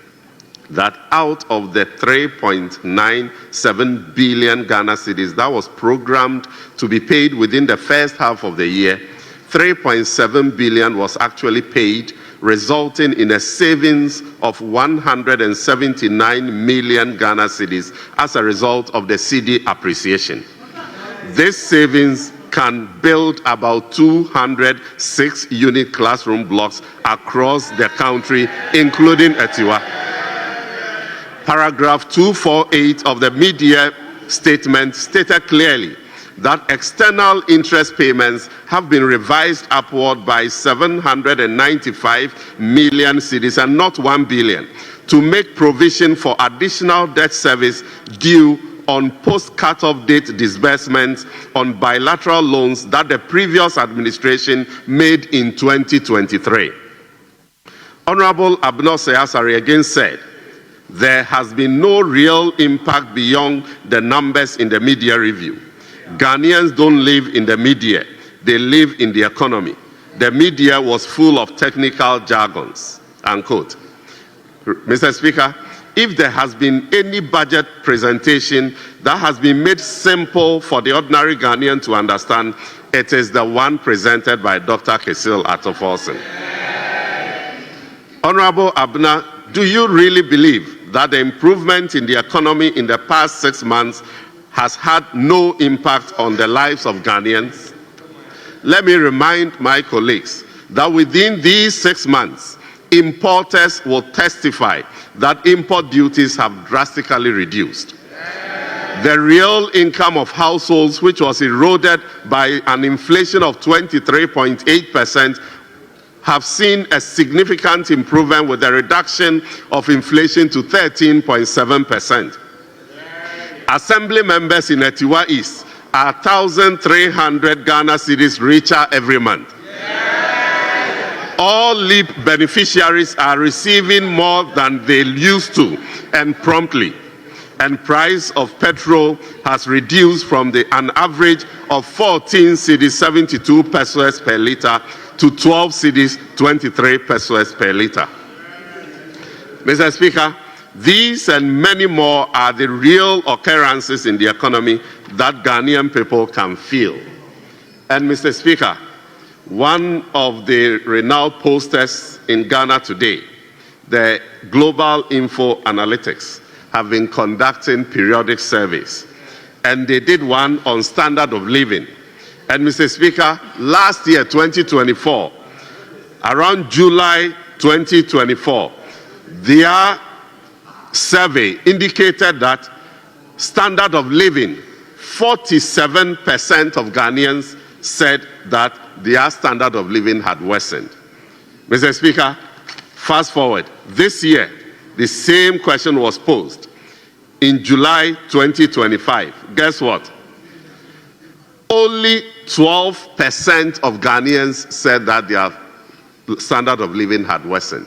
that out of the 3.97 billion Ghana cedis that was programmed to be paid within the first half of the year, 3.7 billion was actually paid, resulting in a savings of 179 million Ghana cedis as a result of the cedi appreciation. This savings can build about 206 unit classroom blocks across the country, including Etiwa. Paragraph 248 of the mid-year statement stated clearly that external interest payments have been revised upward by 795 million cedis and not 1 billion to make provision for additional debt service due on post-cut-off date disbursements on bilateral loans that the previous administration made in 2023. Honorable Adom Otchere again said, "There has been no real impact beyond the numbers in the mid-year review. Ghanaians don't live in the mid-year, they live in the economy. The mid-year was full of technical jargons," unquote. Mr. Speaker, if there has been any budget presentation that has been made simple for the ordinary Ghanaian to understand, it is the one presented by Dr. Kissi Agyabeng. Honorable Abna, do you really believe that the improvement in the economy in the past 6 months has had no impact on the lives of Ghanaians? Let me remind my colleagues that within these 6 months, importers will testify that import duties have drastically reduced. The real income of households, which was eroded by an inflation of 23.8%, have seen a significant improvement with a reduction of inflation to 13.7%. Assembly members in Etiwa East are 1,300 Ghana cedis richer every month. All LEAP beneficiaries are receiving more than they used to, and promptly. and price of petrol has reduced from an average of 14 cedis 72 pesos per litre to 12 cedis 23 pesos per litre. Mr. Speaker, these and many more are the real occurrences in the economy that Ghanaian people can feel. And Mr. Speaker, one of the renowned pollsters in Ghana today, the Global Info Analytics, have been conducting periodic surveys. And they did one on standard of living. And Mr. Speaker, last year, 2024, around July 2024, their survey indicated that standard of living, 47% of Ghanaians said that their standard of living had worsened. Mr. Speaker, fast forward, this year, the same question was posed. In July 2025, guess what? Only 12% of Ghanaians said that their standard of living had worsened.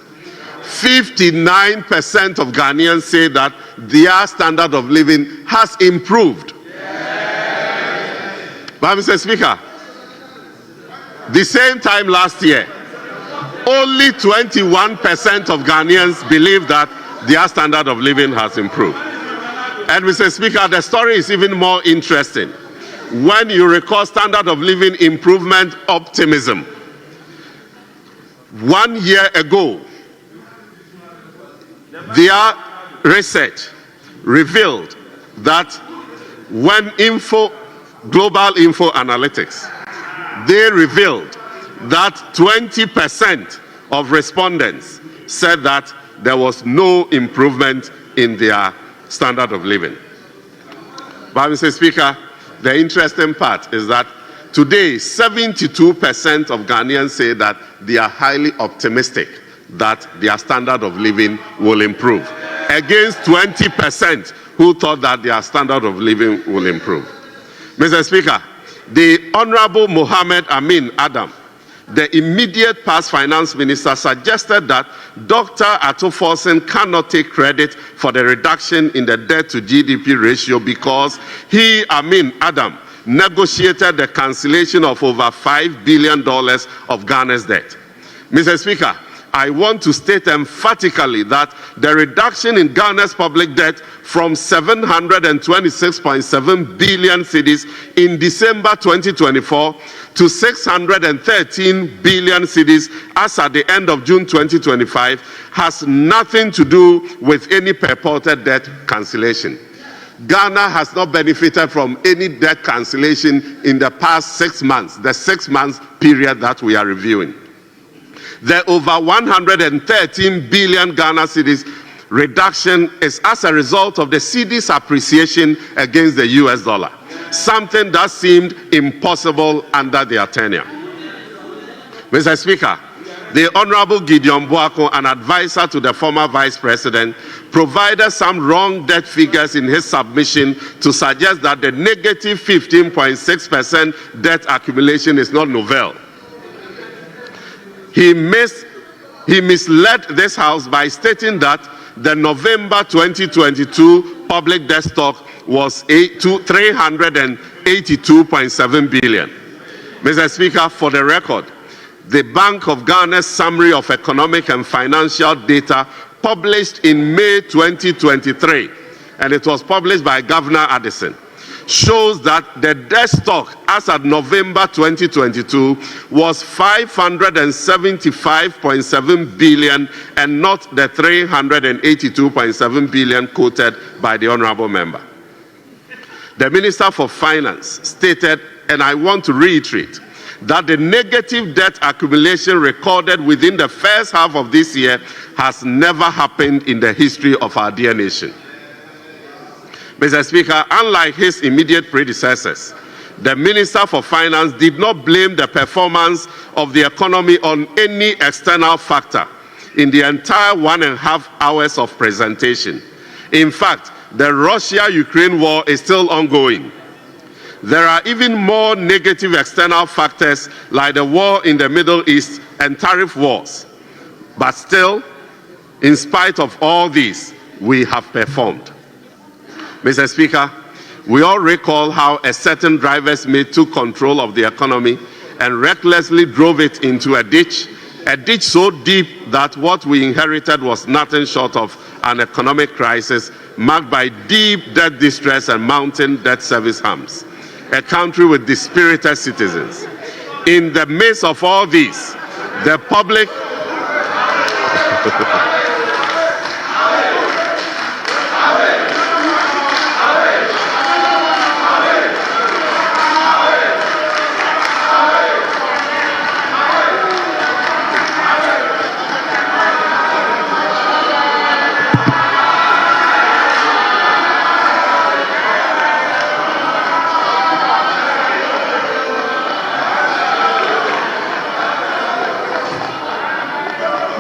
59% of Ghanaians say that their standard of living has improved. But Mr. Speaker, the same time last year, only 21% of Ghanaians believe that their standard of living has improved. And Mr. Speaker, the story is even more interesting when you record standard of living improvement optimism. 1 year ago, their research revealed that when Global Info Analytics, they revealed that 20% of respondents said that there was no improvement in their standard of living. But Mr. Speaker, the interesting part is that today 72% of Ghanaians say that they are highly optimistic that their standard of living will improve, against 20% who thought that their standard of living will improve. Mr. Speaker, the Honorable Mohammed Amin Adam, the immediate past finance minister, suggested that Dr. Attoforsen cannot take credit for the reduction in the debt to GDP ratio because he, Amin Adam, negotiated the cancellation of over $5 billion of Ghana's debt. Mr. Speaker, I want to state emphatically that the reduction in Ghana's public debt from 726.7 billion cedis in December 2024 to 613 billion cedis as at the end of June 2025 has nothing to do with any purported debt cancellation. Ghana has not benefited from any debt cancellation in the past 6 months, the 6 months period that we are reviewing. The over 113 billion Ghana cedis reduction is as a result of the cedi's appreciation against the US dollar, something that seemed impossible under their tenure. Mr. Speaker, the Honorable Gideon Bawku, an advisor to the former Vice President, provided some wrong debt figures in his submission to suggest that the negative 15.6% debt accumulation is not novel. He misled this House by stating that the November 2022 public debt stock was 382.7 billion. Mr. Speaker, for the record, the Bank of Ghana's Summary of Economic and Financial Data published in May 2023, and it was published by Governor Addison, shows that the debt stock as at November 2022 was 575.7 billion and not the 382.7 billion quoted by the honorable member. The Minister for Finance stated, and I want to reiterate, that the negative debt accumulation recorded within the first half of this year has never happened in the history of our dear nation. Mr. Speaker, unlike his immediate predecessors, the Minister for Finance did not blame the performance of the economy on any external factor in the entire 1.5 hours of presentation. In fact, the Russia-Ukraine war is still ongoing. There are even more negative external factors like the war in the Middle East and tariff wars. But still, in spite of all these, we have performed. Mr. Speaker, we all recall how a certain driver's mate took control of the economy and recklessly drove it into a ditch so deep that what we inherited was nothing short of an economic crisis marked by deep debt distress and mounting debt service harms. A country with dispirited citizens. In the midst of all this, the public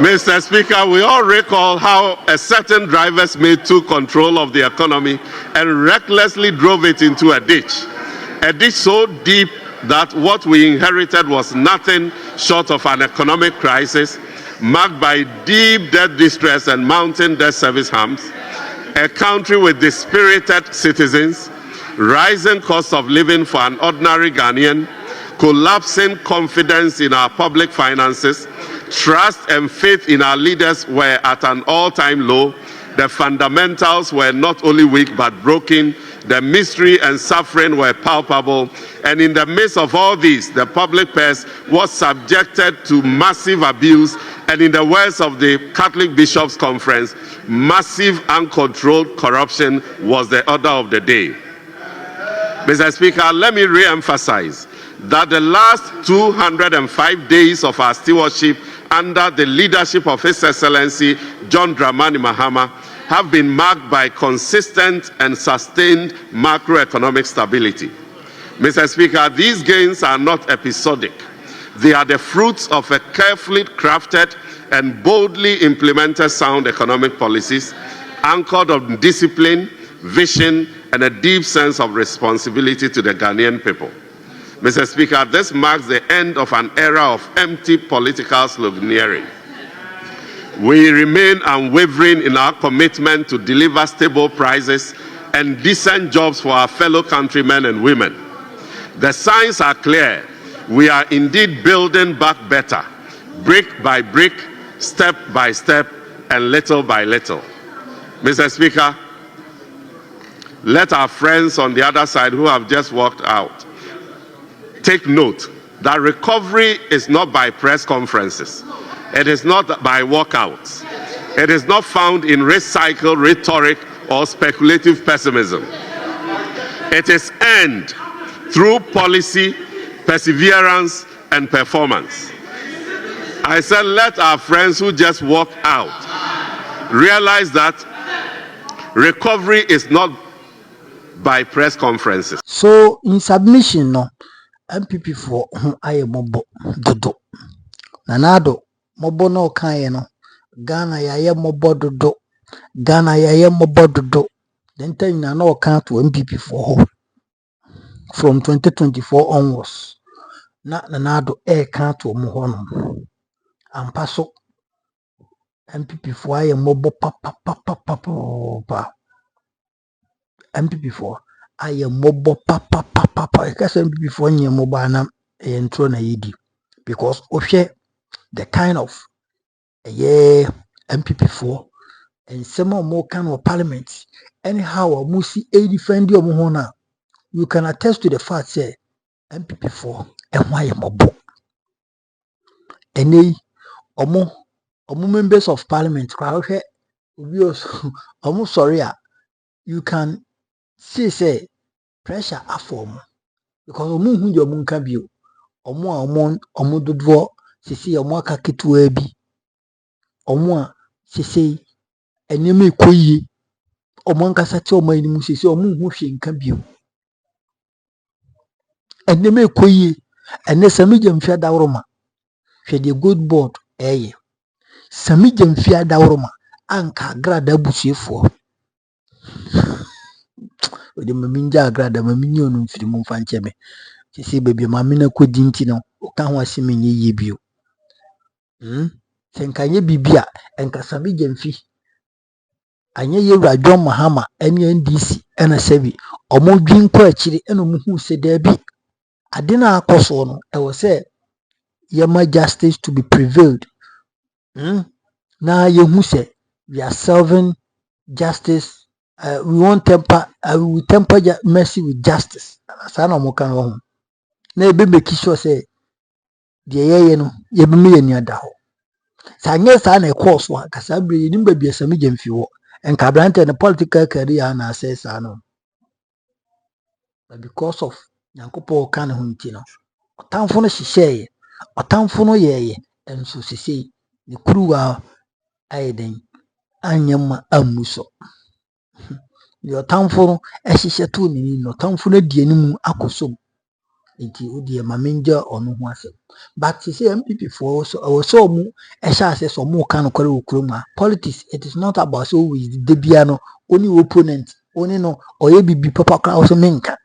Mr. Speaker, we all recall how a certain driver's mate took control of the economy and recklessly drove it into a ditch so deep that what we inherited was nothing short of an economic crisis marked by deep debt distress and mounting debt service harms, a country with dispirited citizens, rising cost of living for an ordinary Ghanaian, collapsing confidence in our public finances, trust and faith in our leaders were at an all-time low. The fundamentals were not only weak but broken. The misery and suffering were palpable. And in the midst of all this, the public purse was subjected to massive abuse. And in the words of the Catholic Bishops' Conference, massive uncontrolled corruption was the order of the day. Mr. Speaker, let me re-emphasize that the last 205 days of our stewardship under the leadership of His Excellency John Dramani Mahama have been marked by consistent and sustained macroeconomic stability. Mr. Speaker, these gains are not episodic. They are the fruits of a carefully crafted and boldly implemented sound economic policies anchored on discipline, vision, and a deep sense of responsibility to the Ghanaian people. Mr. Speaker, this marks the end of an era of empty political sloganeering. We remain unwavering in our commitment to deliver stable prices and decent jobs for our fellow countrymen and women. The signs are clear. We are indeed building back better, brick by brick, step by step, and little by little. Mr. Speaker, let our friends on the other side who have just walked out take note that recovery is not by press conferences. It is not by walkouts. It is not found in recycled rhetoric or speculative pessimism. It is earned through policy, perseverance, and performance. I said, let our friends who just walked out realize that recovery is not by press conferences. So, in submission, no. MPP for aye mobo dodo nanado mobo no kan no Ghana yaye mobo dodo Ghana yaye mobo dodo then time na no kan to MPP for from 2024 onwards na nanado kan to mo ho no ampa so MPP for aye mobo papa MPP for aye mobo papa because MPP for nye mobo anam entro na yidi because the kind of MPP for and some more kind of parliament anyhow musi defend your mohona you can attest to the fact say MPP for and why mobo any omo members of parliament crowd almost sorry you can say pressure aform because omo hu yo munka bio omo dodo sisi omo aka ketewa bi omo a sisi enema ekoyi omo nkasa te omo animu sisi omo hu hwe nka bio enema ekoyi ene sami jamfia dawroma hwe de good board sami jamfia dawroma anka grada busiefo odi maminja agrada maminyo no mfiri mu mfa ncheme sisi baby mamina kodi nti no oka ho aseme nye yebio senkanye bibia enka sami jamfi anya yewura John Mahama ene NDC ena sebi omo dwin kwa akiri ena mu hu se da bi ade na akoso no e wo se yema justice to be prevailed. Na ye hu se we are serving justice. We want we temper mercy with justice. Sana mo kan ho. Na ebe make sure say de yeye no ye be me ni ada ho. Sa nye sa na course wa kasa bre ni ba bia sami gemfi wo. Enka brante na political career na assess no. But because of Nyankopɔ kan ho nti no. Otamfo no hihye otamfo no yeye enso sisi ni kuruwa ayeden anyama amuso. The otamfo no ehihye to ni no otamfo no die ni mu akosom. Nti odi ma menja ono ho asem. But say MPP for so mu ehya ase so mu kan kware okurum a politics, it is not about so we the bia no only opponent only no oye bibi papa kra also menka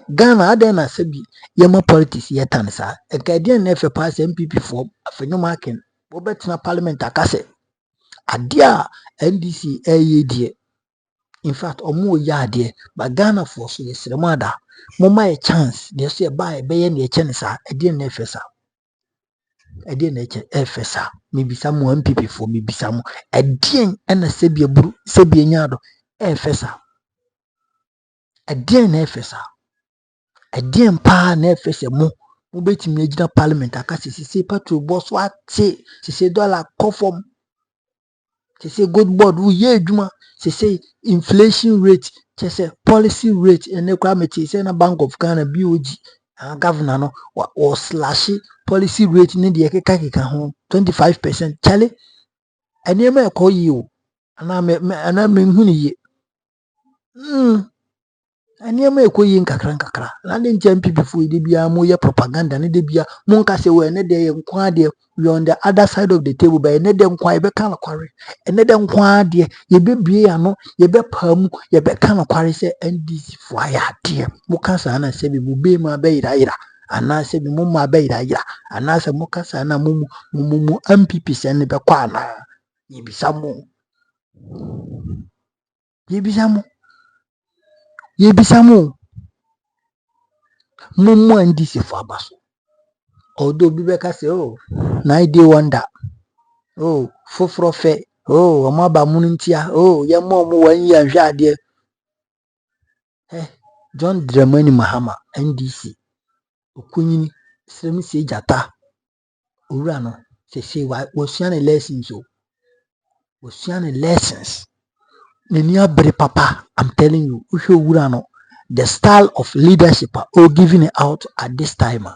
Ghana aden na sabi yema politics yetan sa ekadien na efe pass MPP for Afenyo Markin wo betina parliament akase ade a NDC die. In fact omo ya ade but Ghana for so yesremo ada moma a chance dey say buy be na eche ne sa edien na efe sa edien na eche efe sa mebisa mo MPP for mebisa mo edien na sabi eburu sabi enyado efe sa edien na efe sa edien pa na efe se mo betimi agina parliament akase sisi patrol boss wate sisi dollar conform sisi good board wo ye adwuma sisi inflation rate sisi policy rate ene kwa meti sisi na Bank of Ghana BOG governor no or slash policy rate ne de keka ho 25% chale ene me ko yi o ana me hu ni ye ene me ko yi nkakra na de nche MPP fu de bia mo ye propaganda ne de bia mo nka se we ne de ye nkwa de we on the other side of the table by ne de nkwa e be kan kware ene de nkwa de ye be bie ano ye be pam ye be kan kware se NDC fu aya de mo ka sa na se bi mo be ma be ira ana se bi mo ma be ira ana se mo ka sa na mo MPP se ne be kwa na ye bisa mo Mumu NDC for abaso. Although Bibeka say, oh, 9-day wonder. Oh, foforo fe. Oh, amaba munintia. Oh, ya momu 1 year jade. John Dramani Mahama NDC. Okunyini sremi se jata. Ura no se wosiane lessons o. Wosiane lessons. Nenia bre papa, I'm telling you, ura no. The style of leadership or giving it out at this time,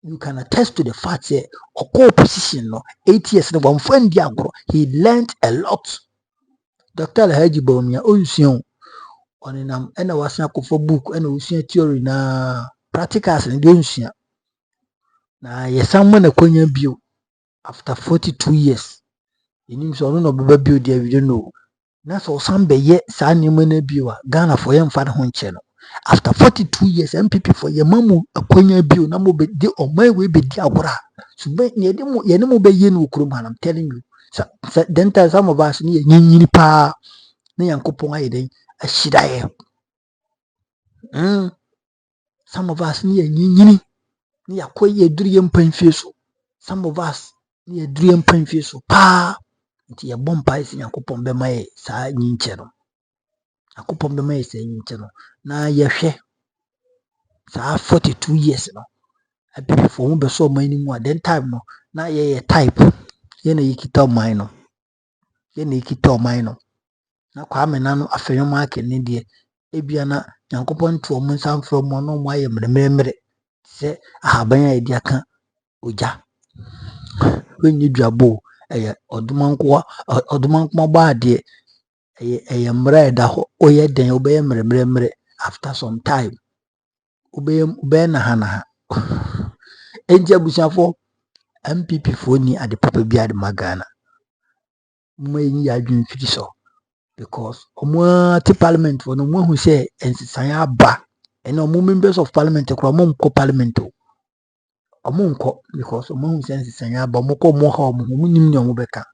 you can attest to the fact that a position no 8 years no one friend he learned a lot. Dr. Alhaji Bomia Ousien on nam and I was not for book and Ousien theory na practicals and Ousien. Na yes someone a Konya bill after 42 years. In him so no baby there we don't know. That's all some be yet Sani Mene Biwa Ghana for him father home channel. After 42 years, MPP for your mamu a Konya bill, no be de or my way be diabora. So be near them, Yenemo be yen ukruman, I'm telling you. So then tell some of us near Nini Pa, Nyanko Ponga, a shidae. Some of us near Nini, near Quay dream pain fiso. Some of us near dream pain fiso. Pa, it's a bomb pies in Yankopon be my side in channel. Akopom be may say no na yehwe sa 42 years no abi for be so many more then time no na ye type ye na yikita mine no na kwa me na no Afenyo Markin ne de ebia na Nyankopon to mo nsam from mo no mo aye mremremre se ahaban ya edi aka oja wenyi duabo eye odumanko ba de eye mra da ho oye den obeye mremremre after some time obeye na ha enje abusiafo MPP fo ni ade papa bi ade magana mo yin ya adwin firi so because omo ti parliament for no mo hu say ensisan aba ene omo members of parliament kro mo nko parliament omo nko because omo hu say ensisan aba mo ko mo ha omo nim ni omo beka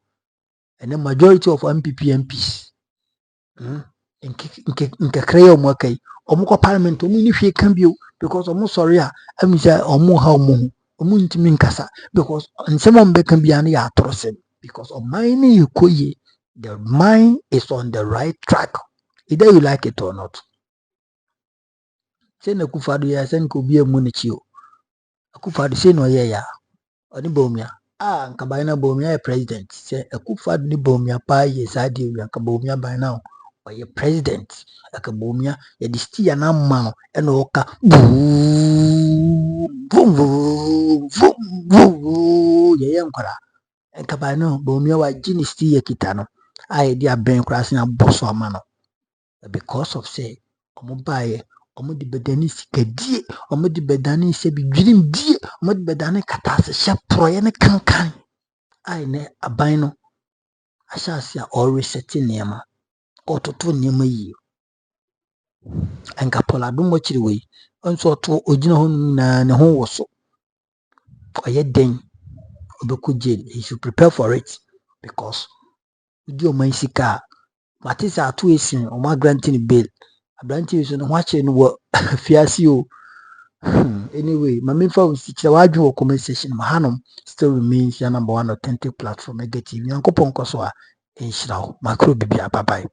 ene majority of MPP MPs nke kreye omo kai omo ko parliament omo ni hwe kan bio because omo sorry a ami say omo ha omo ntimi nkasa because nsem omo be kan bia na ya atrosem because of mine you koye the mind is on the right track either you like it or not. Say na Kufadu ya sen ko bia mu ne chi o Akufadu say no ye ya oni bomia nka bai na bomia ye president say Akufadu ni bomia pa ye sadi wi nka bomia bai na o ye president aka bomia ye disti ya na ma no e na oka ye nkwara nka bai no bomia wa ginisti ye kitano ye dia ben kwara sin aboso ama no because of say omo baye omo di bedani sikadie omo di bedani se bi dwirim die omo di bedani katase hye proye ne kankan ne aban no ahyase a all reset niema ototo niema yi enka Adom Otchere we onso oto ogina ho na ne ho woso oye den obeku jail. He should prepare for it because udi oman sika matisa atu esin omo granting bail abranti so no hwache no wo fiase o. Anyway, my main focus is the comment section. Mahama still remains your number one authentic platform. Negative. Yankopon Koswa in Shroud. Macro Bibia. Bye bye.